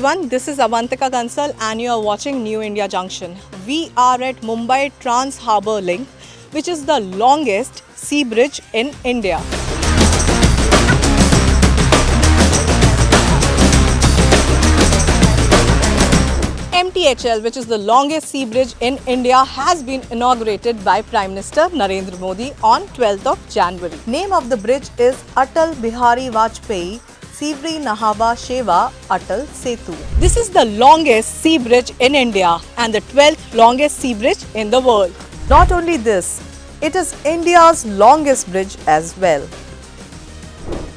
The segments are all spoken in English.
everyone, this is Avantika Kansal and you are watching New India Junction. We are at Mumbai Trans Harbour Link, which is the longest sea bridge in India. MTHL, which is the longest sea bridge in India, has been inaugurated by Prime Minister Narendra Modi on 12th of January. Name of the bridge is Atal Bihari Vajpayee Sivri Nahava Sheva Atal Setu. This is the longest sea bridge in India and the 12th longest sea bridge in the world. Not only this, it is India's longest bridge as well.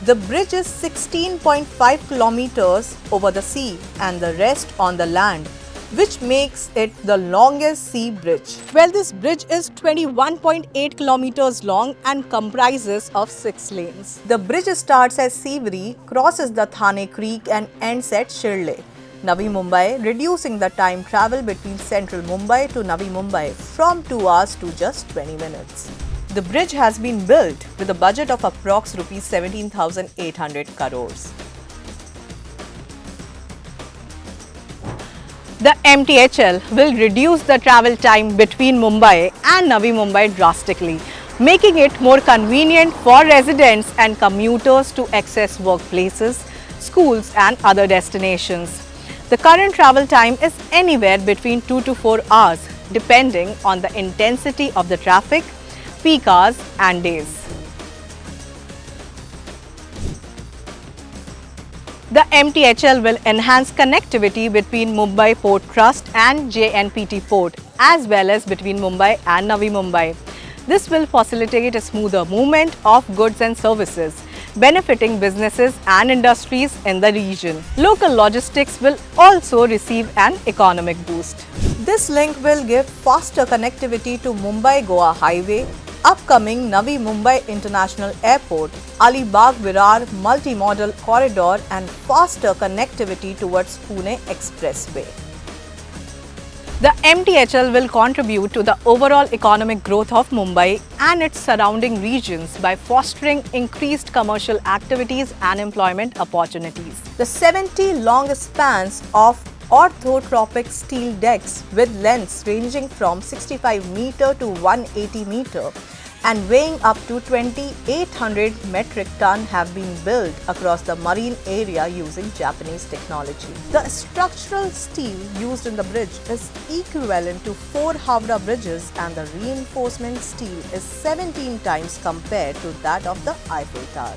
The bridge is 16.5 kilometers over the sea and the rest on the land, which makes it the longest sea bridge. Well, this bridge is 21.8 kilometers long and comprises of 6 lanes. The bridge starts at Sivri, crosses the Thane Creek and ends at Shirle, Navi Mumbai, reducing the time travel between central Mumbai to Navi Mumbai from 2 hours to just 20 minutes. The bridge has been built with a budget of approx rupees 17,800 crores. The MTHL will reduce the travel time between Mumbai and Navi Mumbai drastically, making it more convenient for residents and commuters to access workplaces, schools and other destinations. The current travel time is anywhere between 2 to 4 hours, depending on the intensity of the traffic, peak hours and days. The MTHL will enhance connectivity between Mumbai Port Trust and JNPT Port, as well as between Mumbai and Navi Mumbai. This will facilitate a smoother movement of goods and services, benefiting businesses and industries in the region. Local logistics will also receive an economic boost. This link will give faster connectivity to Mumbai-Goa Highway, upcoming Navi Mumbai International Airport, Alibag-Virar multimodal corridor and faster connectivity towards Pune Expressway. The MTHL will contribute to the overall economic growth of Mumbai and its surrounding regions by fostering increased commercial activities and employment opportunities. The 70 long spans of orthotropic steel decks with lengths ranging from 65 meter to 180 meter and weighing up to 2,800 metric ton have been built across the marine area using Japanese technology. The structural steel used in the bridge is equivalent to 4 Howrah bridges and the reinforcement steel is 17 times compared to that of the Eiffel Tower.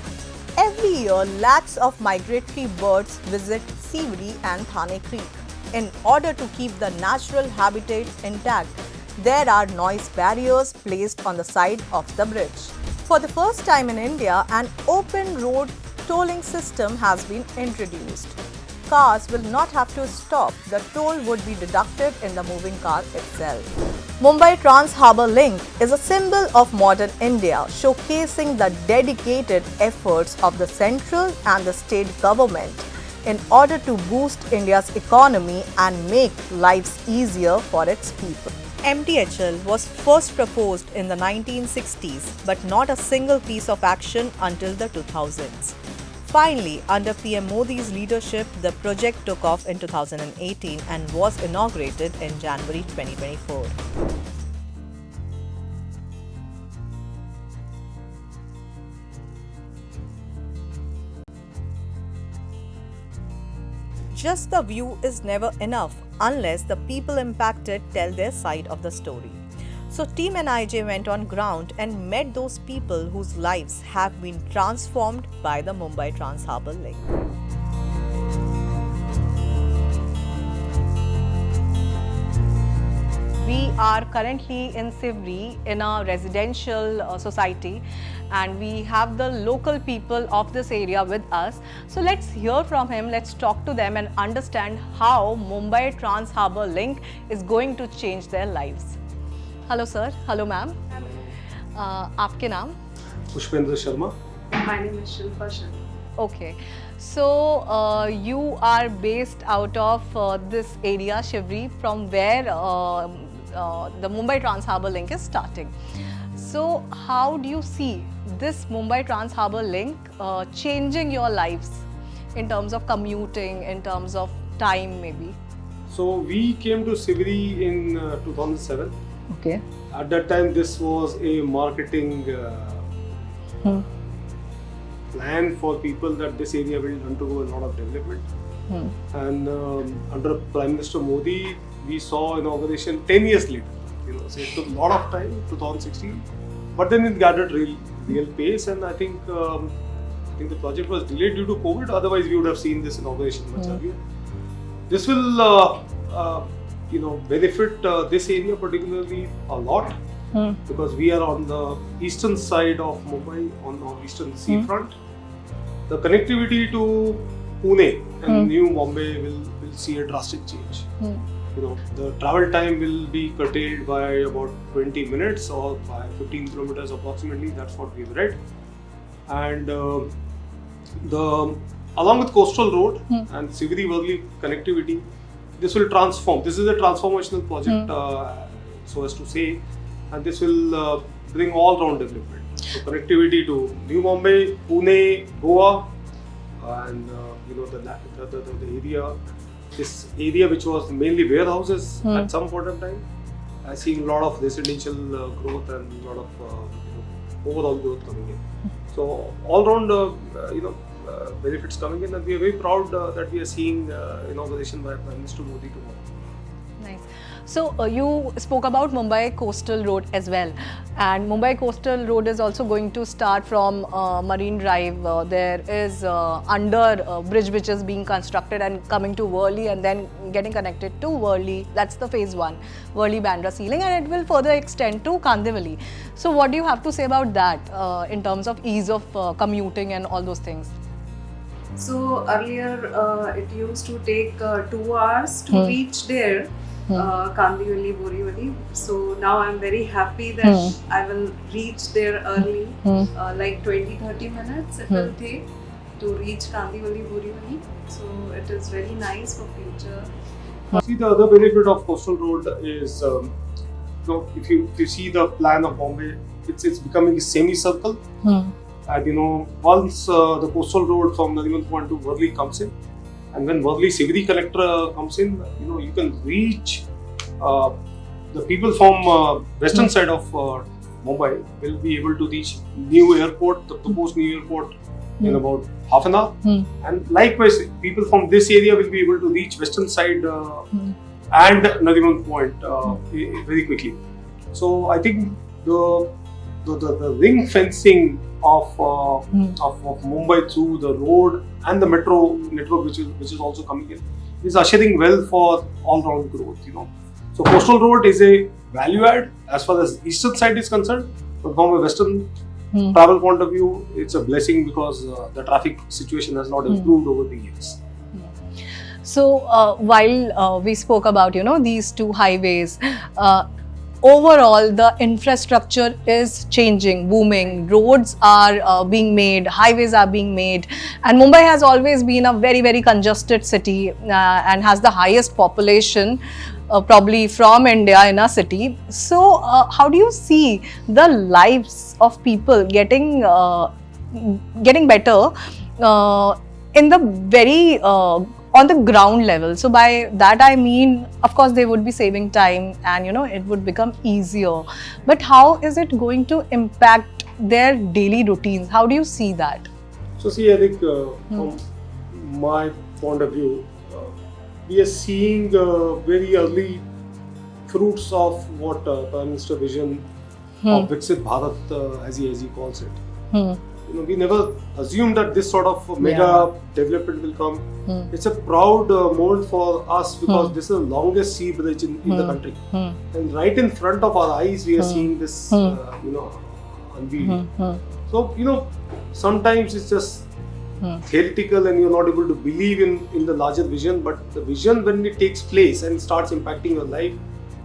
Every year, lakhs of migratory birds visit Sivri and Thane Creek. In order to keep the natural habitat intact, there are noise barriers placed on the side of the bridge. For the first time in India, an open road tolling system has been introduced. Cars will not have to stop. The toll would be deducted in the moving car itself. Mumbai Trans Harbour Link is a symbol of modern India, showcasing the dedicated efforts of the central and the state government in order to boost India's economy and make lives easier for its people. MTHL was first proposed in the 1960s, but not a single piece of action until the 2000s. Finally, under PM Modi's leadership, the project took off in 2018 and was inaugurated in January 2024. Just the view is never enough unless the people impacted tell their side of the story. So Team NIJ went on ground and met those people whose lives have been transformed by the Mumbai Trans Harbour Link. We are currently in Sivri in a residential society and we have the local people of this area with us. So let's hear from him, let's talk to them and understand how Mumbai Trans Harbour Link is going to change their lives. Hello sir, hello ma'am. Aapke naam? Pushpendra Sharma. My name is Shilpa Sharma. Okay, so you are based out of this area, Shivri, from where the Mumbai Trans Harbour Link is starting. So how do you see this Mumbai Trans Harbour Link changing your lives in terms of commuting, in terms of time maybe? So we came to Siviri in 2007. Okay. At that time, this was a marketing plan for people that this area will undergo a lot of development. And under Prime Minister Modi, we saw inauguration 10 years later. So it took a lot of time, 2016, but then it gathered real pace, and I think the project was delayed due to COVID. Otherwise, we would have seen this inauguration much earlier. This will, benefit this area particularly a lot because we are on the eastern side of Mumbai, on the eastern seafront. The connectivity to Pune and New Mumbai will see a drastic change. The travel time will be curtailed by about 20 minutes or by 15 kilometers approximately. That's what we've read. And along with coastal road and Siviri-Worli connectivity, this will transform. This is a transformational project, so as to say, and this will bring all-round development. So connectivity to New Mumbai, Pune, Goa, and the area. This area, which was mainly warehouses at some point of time, seeing a lot of residential growth and a lot of overall growth coming in. So all-round, benefits coming in, and we are very proud that we are seeing inauguration by Prime Minister Modi tomorrow. Nice. So you spoke about Mumbai Coastal Road as well, and Mumbai Coastal Road is also going to start from Marine Drive. There is under bridge which is being constructed and coming to Worli and then getting connected to Worli. That's the phase 1, Worli-Bandra ceiling, and it will further extend to Kandivali. So what do you have to say about that in terms of ease of commuting and all those things? So earlier it used to take 2 hours to reach there, Kandivali, Borivali. So now I'm very happy that I will reach there early, like 20-30 minutes it will take to reach Kandivali, Borivali. So it is very nice for future. See, the other benefit of coastal road is, if you see the plan of Bombay, it's becoming a semicircle. And once the coastal road from Nariman Point to Worli comes in, and when Worli-Siviri connector comes in, you can reach the people from western side of Mumbai will be able to reach new airport, the proposed new airport, in about half an hour. And likewise, people from this area will be able to reach western side and Nariman Point very quickly. So I think the ring fencing of Mumbai through the road and the metro network, which is also coming in, is ushering well for all-round growth. So coastal road is a value add as far as eastern side is concerned, but from a western travel point of view, it's a blessing because the traffic situation has not improved over the years. So while we spoke about these two highways, overall the infrastructure is changing, booming. Roads are being made, highways are being made, and Mumbai has always been a very, very congested city and has the highest population probably from India in a city. So how do you see the lives of people getting better in the very on the ground level? So by that I mean, of course, they would be saving time and it would become easier. But how is it going to impact their daily routines? How do you see that? So see, I think from my point of view, we are seeing very early fruits of what Prime Minister vision of Viksit Bharat, as he calls it. We never assumed that this sort of mega development will come. It's a proud moment for us because this is the longest sea bridge in the country. And right in front of our eyes, we are seeing this, unveiled. So, sometimes it's just theoretical and you're not able to believe in the larger vision, but the vision, when it takes place and starts impacting your life,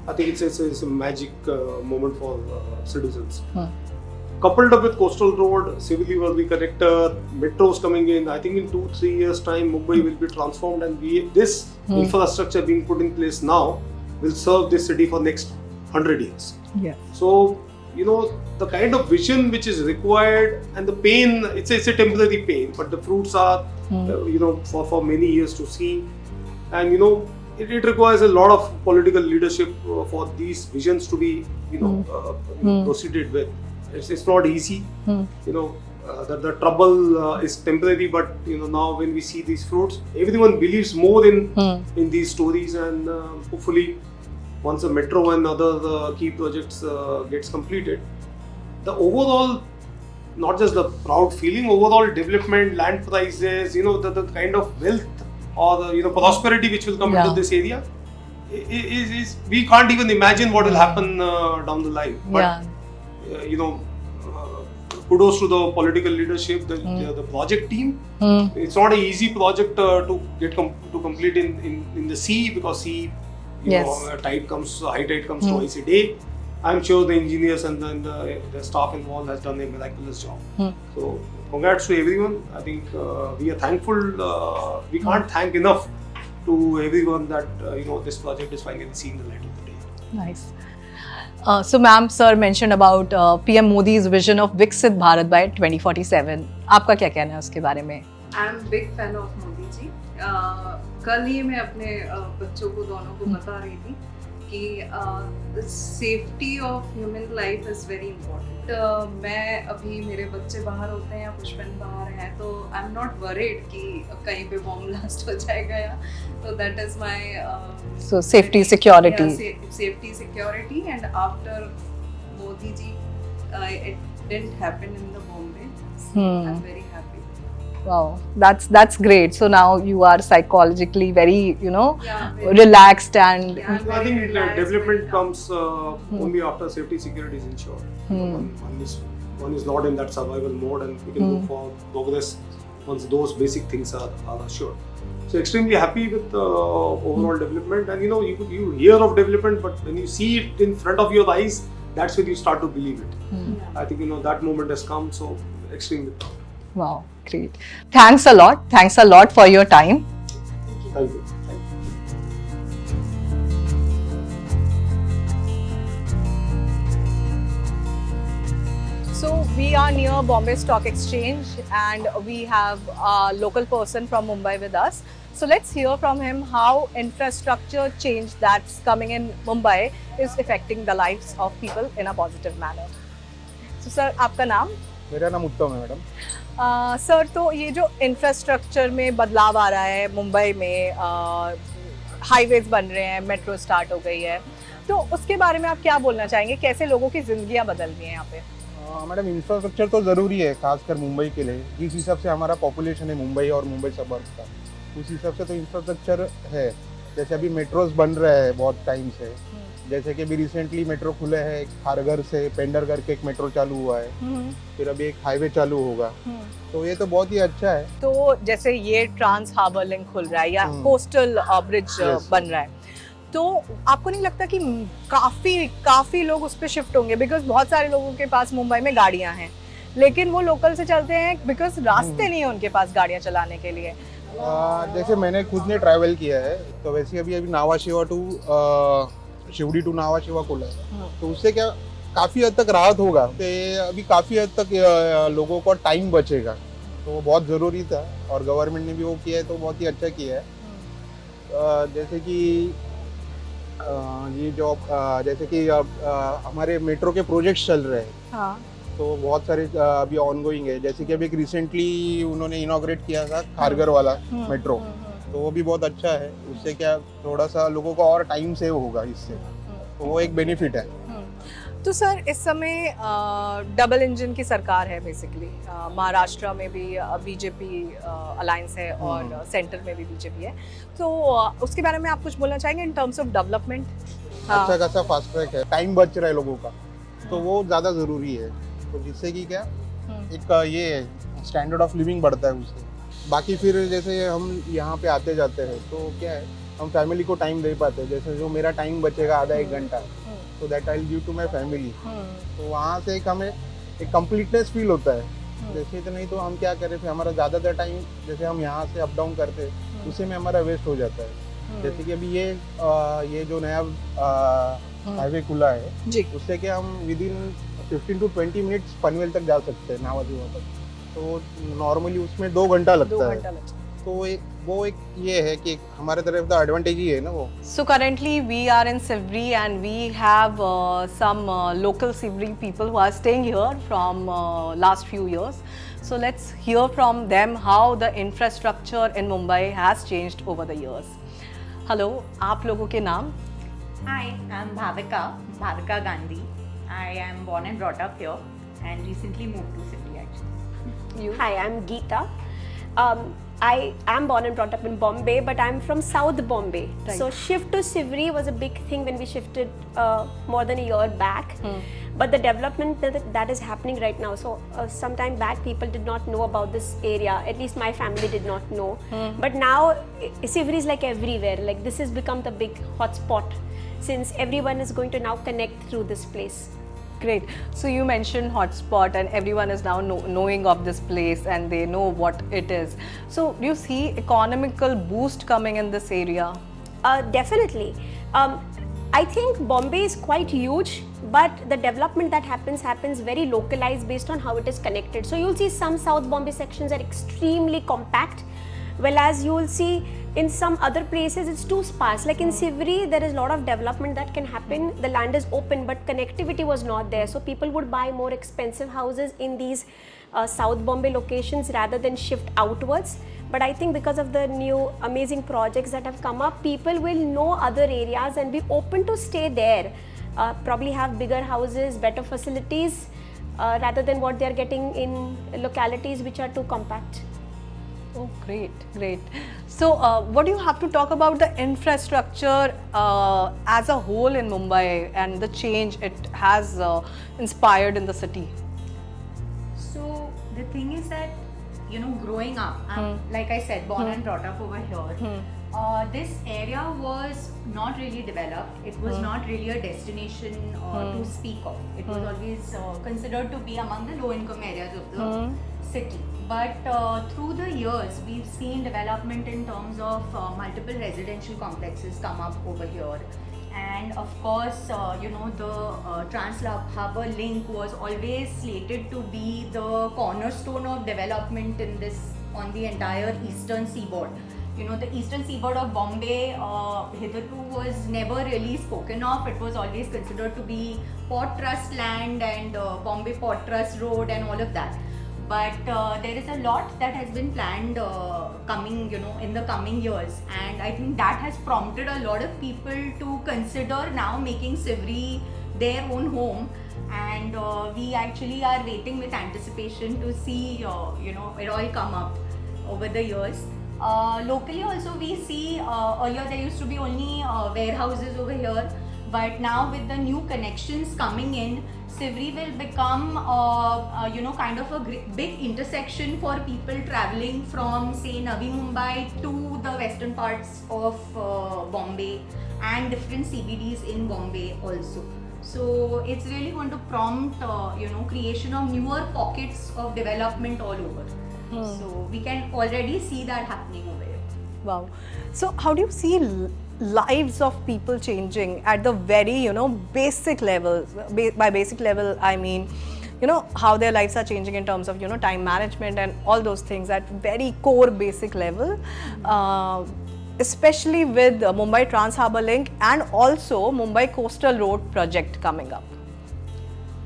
I think it's a magic moment for citizens. Coupled up with coastal road, Siviri-Worli connector, metros coming in, I think in 2-3 years time Mumbai will be transformed, and this infrastructure being put in place now will serve this city for next 100 years. Yeah. So, the kind of vision which is required, and the pain, it's a temporary pain, but the fruits are, for many years to see. and it requires a lot of political leadership for these visions to be proceeded with. It's not easy. The trouble is temporary, but now when we see these fruits, everyone believes more in these stories, and hopefully once the metro and other key projects gets completed, the overall, not just the proud feeling, overall development, land prices, the kind of wealth or the prosperity which will come into this area is we can't even imagine what will happen down the line. But kudos to the political leadership, the project team. It's not an easy project to get to complete in the sea, because sea, high tide comes twice a day. I'm sure the engineers and then the staff involved has done a miraculous job. So congrats to everyone. I think we are thankful. We can't thank enough to everyone that this project is finally seeing the light of the day. Nice. So ma'am, sir mentioned about PM Modi's vision of Viksit Bharat by 2047. आपका क्या कहना है उसके बारे में? I'm big fan of Modi ji. कल ही मैं अपने बच्चों को दोनों को बता रही थी कि the safety of human life is very important. मैं अभी मेरे बच्चे बाहर होते हैं या पुष्पन बाहर हैं तो I'm not worried कि कहीं पे बॉम्ब ब्लास्ट हो जाएगा या so that is my so safety security. Safety security, and after Modi ji it didn't happen in the Bombay. So I'm very happy. Wow, that's great. So now you are psychologically very, relaxed and. Yeah, I think relaxed, development comes only after safety security is ensured. One is not in that survival mode, and we can look for progress once those basic things are assured. So extremely happy with the overall development, and you hear of development, but when you see it in front of your eyes, that's when you start to believe it. I think that moment has come. So extremely proud. Wow, great. Thanks a lot. Thanks a lot for your time. Thank you. So we are near Bombay Stock Exchange and we have a local person from Mumbai with us. So let's hear from him how infrastructure change that's coming in Mumbai is affecting the lives of people in a positive manner. So sir, आपका नाम? मेरा नाम उत्तम है madam. Sir, तो ये जो infrastructure में बदलाव आ रहा है मुंबई में, हाईवेज बन रहे हैं, मेट्रो स्टार्ट हो गई है, तो उसके बारे में आप क्या बोलना चाहेंगे? कैसे लोगों की जिंदगियां बदल रही हैं यहाँ पे? मैडम, इंफ्रास्ट्रक्चर तो ज़रूरी है, खासकर मुंबई के लिए. जिस हिसाब से हमारा पॉपुलेशन है मुंबई और मुंबई सबर्ब्स का, उस हिसाब से तो इंफ्रास्ट्रक्चर है. जैसे अभी मेट्रोज बन रहे हैं बहुत टाइम से. जैसे कि अभी रिसेंटली मेट्रो खुले हैं, एक खारघर से पेंडर करके एक मेट्रो चालू हुआ है, फिर अभी एक हाईवे चालू होगा. तो ये तो बहुत ही अच्छा है. तो जैसे ये ट्रांस हार्बर लिंक खुल रहा है या कोस्टल ब्रिज बन रहा है, तो आपको नहीं लगता कि काफी लोग उस पर शिफ्ट होंगे? बिकॉज बहुत सारे लोगों के पास मुंबई में गाड़ियां हैं, लेकिन वो लोकल से चलते हैं बिकॉज रास्ते नहीं है उनके पास गाड़ियां चलाने के लिए. जैसे मैंने खुद ने ट्रैवल किया है, तो वैसे अभी नावा शिवा टू शिवड़ी टू नावा शिवा खुला है, तो उससे क्या काफ़ी हद तक राहत होगा. तो अभी काफ़ी हद तक लोगों को टाइम बचेगा, तो वो बहुत ज़रूरी था और गवर्नमेंट ने भी वो किया है, तो बहुत ही अच्छा किया है. जैसे कि ये जो जैसे कि हमारे मेट्रो के प्रोजेक्ट्स चल रहे हैं, तो बहुत सारे अभी ऑनगोइंग है. जैसे कि अभी एक रिसेंटली उन्होंने इनॉग्रेट किया था खारघर वाला मेट्रो, तो वो भी बहुत अच्छा है. उससे क्या थोड़ा सा लोगों को और टाइम सेव होगा इससे, तो वो एक बेनिफिट है. तो सर, इस समय डबल इंजन की सरकार है बेसिकली. महाराष्ट्र में भी बीजेपी अलायंस है और सेंटर में भी बीजेपी है, तो उसके बारे में आप कुछ बोलना चाहेंगे इन टर्म्स ऑफ डेवलपमेंट? अच्छा खासा फास्ट ट्रैक है, टाइम बच रहा है लोगों का, तो वो ज़्यादा ज़रूरी है. तो जिससे कि क्या एक ये स्टैंडर्ड ऑफ लिविंग बढ़ता है उससे. बाकी फिर जैसे हम यहाँ पे आते जाते हैं, तो क्या है हम फैमिली को टाइम दे पाते हैं. जैसे जो मेरा टाइम बचेगा आधा एक घंटा, तो that I will give to my family. तो वहाँ से एक हमें एक कंप्लीटनेस फील होता है. जैसे तो नहीं तो हम क्या करें, फिर हमारा ज़्यादातर टाइम जैसे हम यहाँ से अप डाउन करते हैं, उसी में हमारा वेस्ट हो जाता है. जैसे कि अभी ये जो नया हाईवे खुला है, उससे कि हम with in 15 to 20 minutes Panvel तक जा सकते हैं, नावाजीवा तक. तो नॉर्मली उसमें 2 घंटा लगता है. तो वो एक ये है कि हमारे तरफ का एडवांटेज ही है ना वो. So currently we are in Sivri and we have some local Sivri people who are staying here from last few years. So let's hear from them how the infrastructure in Mumbai has changed over the years. Hello, आप लोगों के नाम? Hi, I'm Bhavika Gandhi. I am born and brought up here and recently moved to Sydney actually. You? Hi, I'm Geeta. I am born and brought up in Bombay, but I'm from South Bombay. Right. So shift to Sivri was a big thing when we shifted more than a year back. But the development that is happening right now, so some time back people did not know about this area, at least my family did not know. But now Sivri is like everywhere, like this has become the big hotspot since everyone is going to now connect through this place. Great. So you mentioned hotspot and everyone is now knowing of this place and they know what it is. So do you see economical boost coming in this area? Definitely. I think Bombay is quite huge, but the development that happens very localized based on how it is connected. So you'll see some South Bombay sections are extremely compact, whereas you will see in some other places it's too sparse. Like in Sivri, there is a lot of development that can happen. The land is open, but connectivity was not there. So people would buy more expensive houses in these South Bombay locations rather than shift outwards. But I think because of the new amazing projects that have come up, people will know other areas and be open to stay there. Probably have bigger houses, better facilities, rather than what they are getting in localities which are too compact. Oh, great, great. So, what do you have to talk about the infrastructure as a whole in Mumbai and the change it has inspired in the city? So the thing is that, you know, growing up, I'm, like I said, born and brought up over here. This area was not really developed. It was not really a destination to speak of. It was always considered to be among the low-income areas of the city. But through the years, we've seen development in terms of multiple residential complexes come up over here. And of course, you know, the Trans Harbour Link was always slated to be the cornerstone of development in this, on the entire eastern seaboard. You know, the eastern seaboard of Bombay hitherto was never really spoken of. It was always considered to be Port Trust land and Bombay Port Trust Road and all of that. But there is a lot that has been planned coming, you know, in the coming years, and I think that has prompted a lot of people to consider now making Sivri their own home, and we actually are waiting with anticipation to see, you know, it all come up over the years. Locally also we see earlier there used to be only warehouses over here, but now with the new connections coming in, Sivri will become, you know, kind of a big intersection for people traveling from, say, Navi Mumbai to the western parts of Bombay and different CBDs in Bombay also. So it's really going to prompt, you know, creation of newer pockets of development all over. So we can already see that happening over here. Wow. So how do you see lives of people changing at the very, you know, basic levels? By basic level, I mean, you know, how their lives are changing in terms of, you know, time management and all those things at very core basic level, especially with Mumbai Trans Harbour Link and also Mumbai Coastal Road project coming up.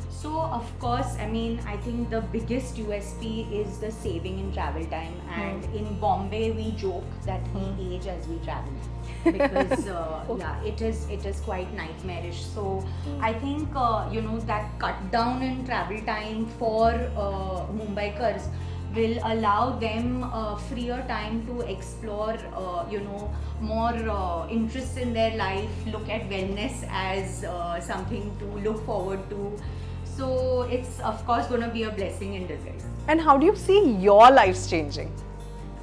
So of course, I mean, I think the biggest USP is the saving in travel time, and in Bombay we joke that we age as we travel because yeah, it is quite nightmarish. So I think you know, that cut down in travel time for Mumbaikars will allow them freer time to explore, you know, more interests in their life, look at wellness as something to look forward to. So it's of course going to be a blessing in disguise. And how do you see your lives changing?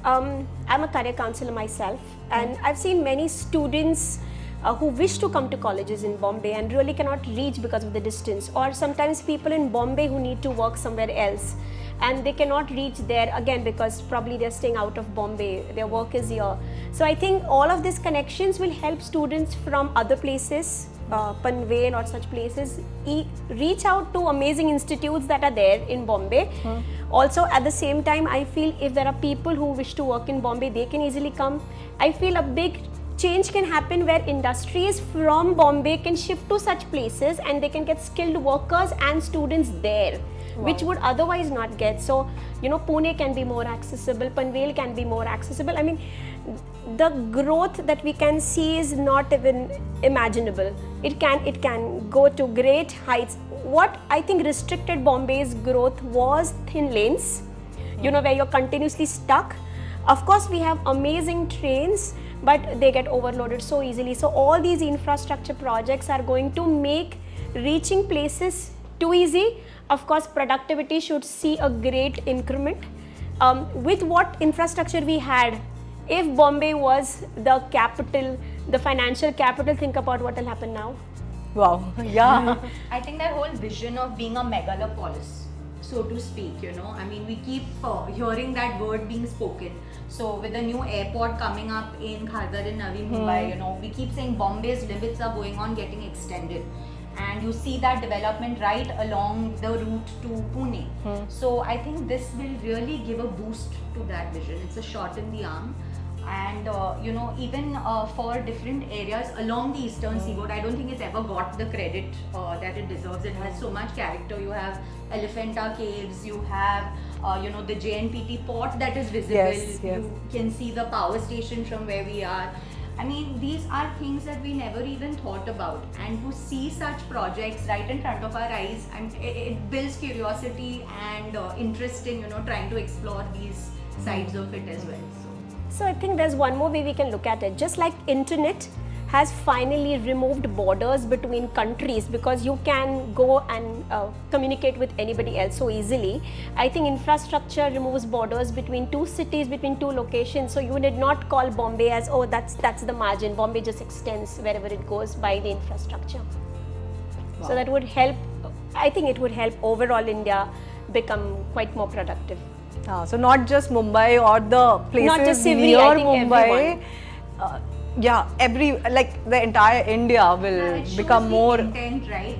I'm a career counselor myself, and I've seen many students who wish to come to colleges in Bombay and really cannot reach because of the distance, or sometimes people in Bombay who need to work somewhere else and they cannot reach there again because probably they're staying out of Bombay, their work is here. So I think all of these connections will help students from other places Panvel or such places, reach out to amazing institutes that are there in Bombay. Also, at the same time, I feel if there are people who wish to work in Bombay, they can easily come. I feel a big change can happen where industries from Bombay can shift to such places and they can get skilled workers and students there, which would otherwise not get. So, Pune can be more accessible, Panvel can be more accessible. I mean, the growth that we can see is not even imaginable. It can go to great heights. What I think restricted Bombay's growth was thin lanes, where you're continuously stuck. Of course, we have amazing trains, but they get overloaded so easily. So all these infrastructure projects are going to make reaching places too easy. Of course, productivity should see a great increment. With what infrastructure we had, if Bombay was the capital, the financial capital, think about what will happen now. Wow, yeah. I think that whole vision of being a megalopolis, so to speak, I mean, we keep hearing that word being spoken. So with the new airport coming up in Khardar in Navi Mumbai, we keep saying Bombay's limits are going on getting extended. And you see that development right along the route to Pune. So I think this will really give a boost to that vision. It's a shot in the arm. And even for different areas along the eastern seaboard, I don't think it's ever got the credit that it deserves. It has so much character. You have Elephanta Caves, you have the JNPT port that is visible. Yes. You can see the power station from where we are. I mean, these are things that we never even thought about, and to see such projects right in front of our eyes, and it builds curiosity and interest in trying to explore these sides of it as well. So I think there's one more way we can look at it. Just like internet has finally removed borders between countries because you can go and communicate with anybody else so easily. I think infrastructure removes borders between two cities, between two locations. So you did not call Bombay as, oh, that's the margin. Bombay just extends wherever it goes by the infrastructure. Wow. So that would help. I think it would help overall India become quite more productive. So not just Mumbai or the places not just Sivri, near I think Mumbai. The entire India will become more. Intent, right?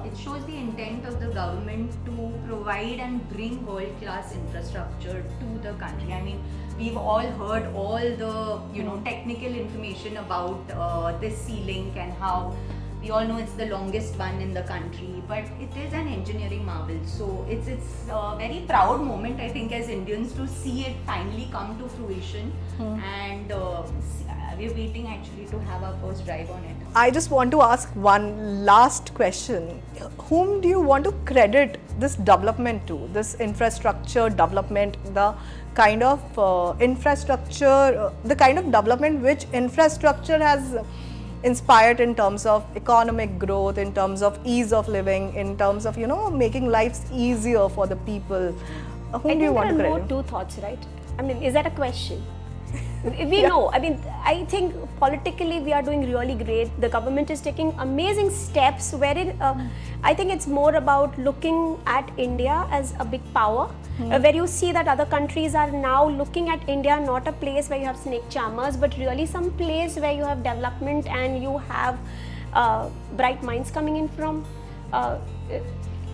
It shows the intent of the government to provide and bring world-class infrastructure to the country. I mean, we've all heard all the technical information about this sea link and how. We all know it's the longest one in the country, but it is an engineering marvel. So it's a very proud moment, I think, as Indians to see it finally come to fruition. And we're waiting actually to have our first drive on it. I just want to ask one last question. Whom do you want to credit this development to, this infrastructure development, the kind of infrastructure, the kind of development which infrastructure has inspired in terms of economic growth, in terms of ease of living, in terms of making lives easier for the people? Whom do you want to credit? I think there are no two thoughts, right? I mean, is that a question? We know. I mean, I think politically we are doing really great. The government is taking amazing steps wherein I think it's more about looking at India as a big power, where you see that other countries are now looking at India not a place where you have snake charmers, but really some place where you have development and you have bright minds coming in from.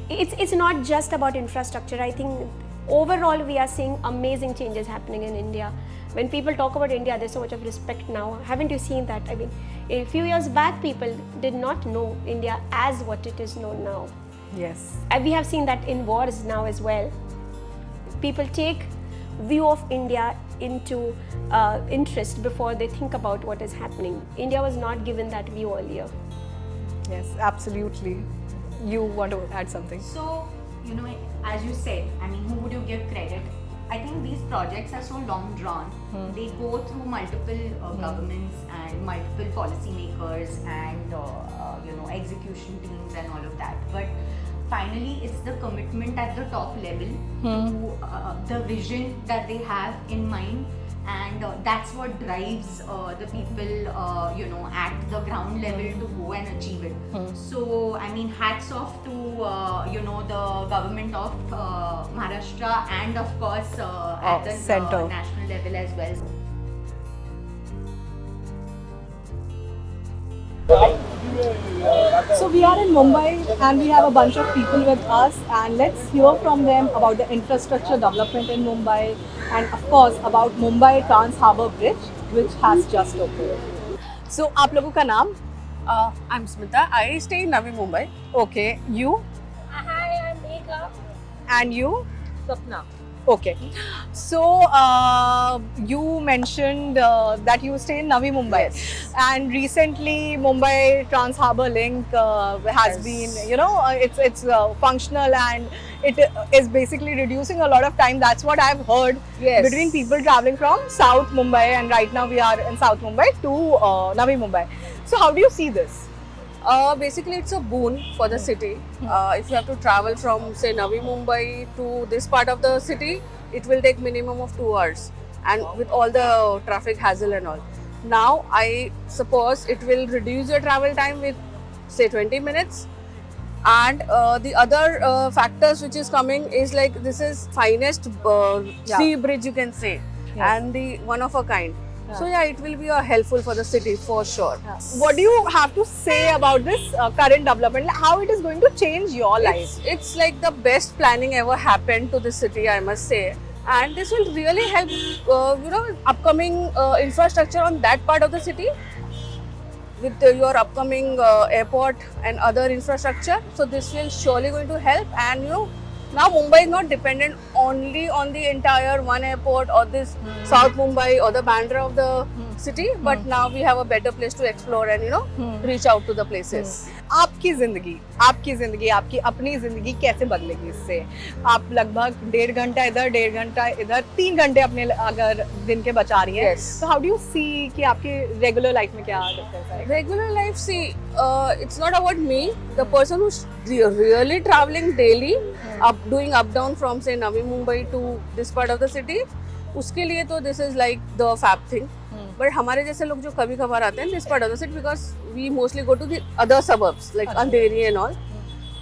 It's not just about infrastructure. I think overall we are seeing amazing changes happening in India. When people talk about India, there's so much of respect now. Haven't you seen that? I mean, a few years back, people did not know India as what it is known now. Yes. And we have seen that in wars now as well. People take view of India into interest before they think about what is happening. India was not given that view earlier. Yes, absolutely. You want to add something? So, as you said, I mean, who would you give credit? I think these projects are so long drawn. They go through multiple governments and multiple policymakers and execution teams and all of that. But finally, it's the commitment at the top level to the vision that they have in mind, and that's what drives the people at the ground level to go and achieve it. So I mean, hats off to the government of Maharashtra and of course at the national level as well. So we are in Mumbai and we have a bunch of people with us, and let's hear from them about the infrastructure development in Mumbai and of course about Mumbai Trans Harbour Bridge which has just opened. So आप लोगों का नाम? I'm Smita. I stay in Navi Mumbai. Okay, you? Hi, I'm Megha. And you? Sapna. Okay. So you mentioned that you stay in Navi Mumbai, and recently Mumbai Trans Harbour Link has been, it's functional and it is basically reducing a lot of time. That's what I've heard between people traveling from South Mumbai, and right now we are in South Mumbai to Navi Mumbai. So how do you see this? Basically, it's a boon for the city. If you have to travel from, say, Navi Mumbai to this part of the city, it will take minimum of 2 hours, and with all the traffic hassle and all. Now, I suppose it will reduce your travel time with, say, 20 minutes. And the other factors which is coming is like this is finest sea bridge, you can say, and the one of a kind. So yeah, it will be helpful for the city for sure. What do you have to say about this current development? How it is going to change your life? It's like the best planning ever happened to the city, I must say. And this will really help, upcoming infrastructure on that part of the city with your upcoming airport and other infrastructure. So this will surely going to help. And now Mumbai is not dependent only on the entire one airport or this South Mumbai or the Bandra of the city, but now we have a better place to explore and reach out to the places. आपकी जिंदगी आपकी अपनी जिंदगी कैसे बदलेगी इससे? आप लगभग 1.5 घंटा इधर 1.5 घंटा इधर 3 घंटे अपने अगर दिन के बचा रही हैं, तो हाउ डू यू सी कि आपकी रेगुलर लाइफ में क्या डिफरेंस है? Regular life, see, it's not about me. The person who's really traveling daily, doing up down from say Navi Mumbai to this part of the city, उसके लिए तो this is like the fab thing. But हमारे जैसे लोग जो कभी कभार आते हैं this part of the city, because we mostly go to the other suburbs like Andheri and all.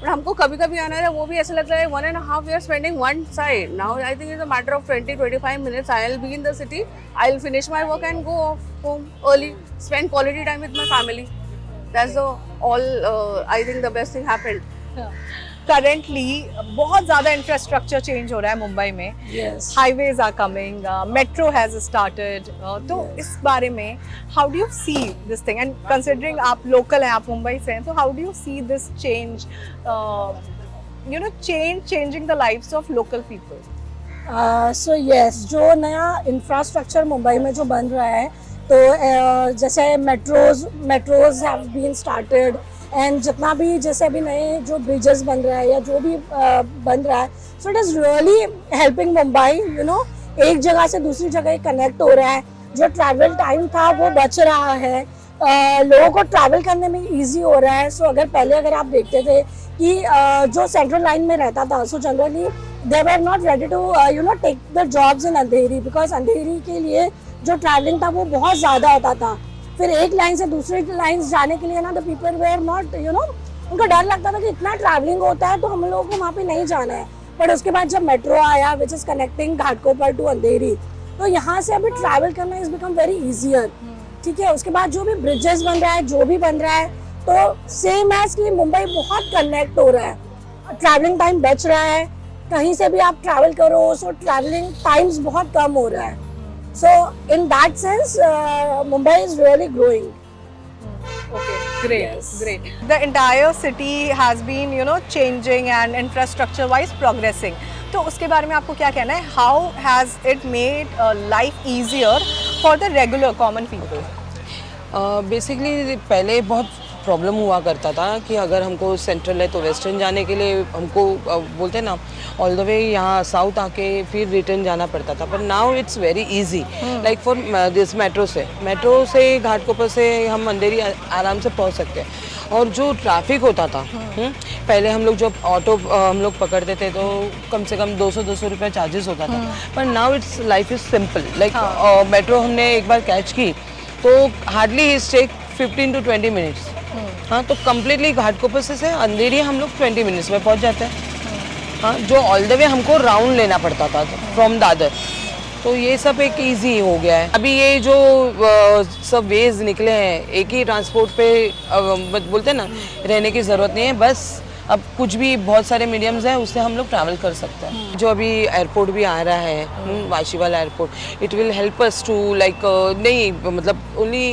But हमको कभी कभी आना है, वो भी ऐसा लगता है 1.5 we are spending one side. Now I think it's a matter of 20-25 minutes. I'll be in the city, I'll finish my work and go off home early, spend quality time with my family. That's I think the best thing happened. Currently बहुत ज़्यादा infrastructure change हो रहा है मुंबई में. Highways are coming, metro has started. तो इस बारे में how do you see this thing, and considering आप लोकल हैं, आप मुंबई से हैं, तो how do you see this change, changing the lives of local people? So yes, जो नया इंफ्रास्ट्रक्चर मुंबई में जो बन रहा है, तो जैसे metros have been started, and जितना भी जैसे अभी नए जो ब्रिजेस बन रहा है या जो भी बन रहा है, so it is really helping Mumbai. एक जगह से दूसरी जगह कनेक्ट हो रहा है. जो ट्रैवल टाइम था वो बच रहा है, लोगों को ट्रैवल करने में इजी हो रहा है. सो अगर आप देखते थे कि जो सेंट्रल लाइन में रहता था, so generally they were not ready to take the jobs in Andheri, because Andheri के लिए जो ट्रैवलिंग था वो बहुत ज़्यादा होता था. फिर एक लाइन से दूसरी लाइन जाने के लिए ना, द पीपल वेयर नॉट उनको डर लगता था कि इतना ट्रैवलिंग होता है तो हम लोगों को वहाँ पे नहीं जाना है. बट उसके बाद जब मेट्रो आया which is connecting Ghatkopar to Andheri, तो यहाँ से अभी ट्रैवल करना इज़ बिकम वेरी ईजियर. ठीक है, उसके बाद जो भी ब्रिजेस बन रहा है, जो भी बन रहा है, तो सेम एज कि मुंबई बहुत कनेक्ट हो रहा है. ट्रैवलिंग टाइम बच रहा है, कहीं से भी आप ट्रैवल करो, सो ट्रैवलिंग टाइम्स बहुत कम हो रहा है. So in that sense, Mumbai is really growing. Okay, great. The entire city has been, changing and infrastructure-wise progressing. तो उसके बारे में आपको क्या कहना है? How has it made life easier for the regular common people? Basically पहले बहुत प्रॉब्लम हुआ करता था कि अगर हमको सेंट्रल है तो वेस्टर्न जाने के लिए हमको बोलते हैं ना ऑल द वे यहाँ साउथ आके फिर रिटर्न जाना पड़ता था. पर now it's very easy, like for this metro से घाटकोपर से हम अंधेरी आराम से पहुँच सकते हैं. और जो ट्रैफिक होता था, पहले हम लोग जब ऑटो हम लोग पकड़ते थे तो कम से कम 200 रुपये चार्जेस होता था. पर now it's life is simple, like metro हमने एक बार कैच की तो hardly is take 15 to 20 minutes. हाँ, तो कम्प्लीटली घाटकोपर से अंधेरी हम लोग 20 मिनट्स में पहुंच जाते हैं. हाँ, जो ऑल द वे हमको राउंड लेना पड़ता था फ्रॉम दादर, तो ये सब एक इजी हो गया है। अभी ये जो सब वेज निकले हैं, एक ही ट्रांसपोर्ट पे बोलते हैं ना, रहने की ज़रूरत नहीं है, बस अब कुछ भी बहुत सारे मीडियम्स हैं उससे हम लोग ट्रैवल कर सकते हैं। जो अभी एयरपोर्ट भी आ रहा है, वाशी वाला airport, it will help us to like नहीं मतलब ओनली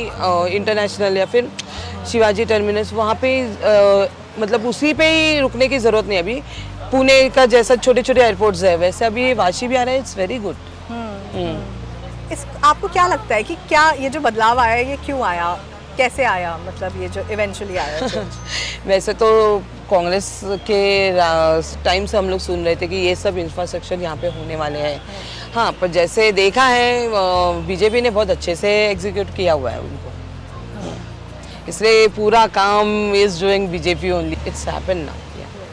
इंटरनेशनल या फिर शिवाजी टर्मिनस, वहाँ पे मतलब उसी पे ही रुकने की ज़रूरत नहीं। अभी पुणे का जैसा छोटे छोटे एयरपोर्ट्स है वैसे अभी वाशी भी आ रहा है। It's very good. आपको क्या लगता है कि क्या ये जो बदलाव आया ये क्यों आया, कैसे आया, मतलब ये जो इवेंचुअली आया change? वैसे तो कांग्रेस के टाइम से हम लोग सुन रहे थे कि ये सब इंफ्रास्ट्रक्चर यहाँ पे होने वाले हैं। हाँ, पर जैसे देखा है बीजेपी ने बहुत अच्छे से एग्जीक्यूट किया हुआ है उनको, इसलिए पूरा काम is doing BJP only. It's happen now.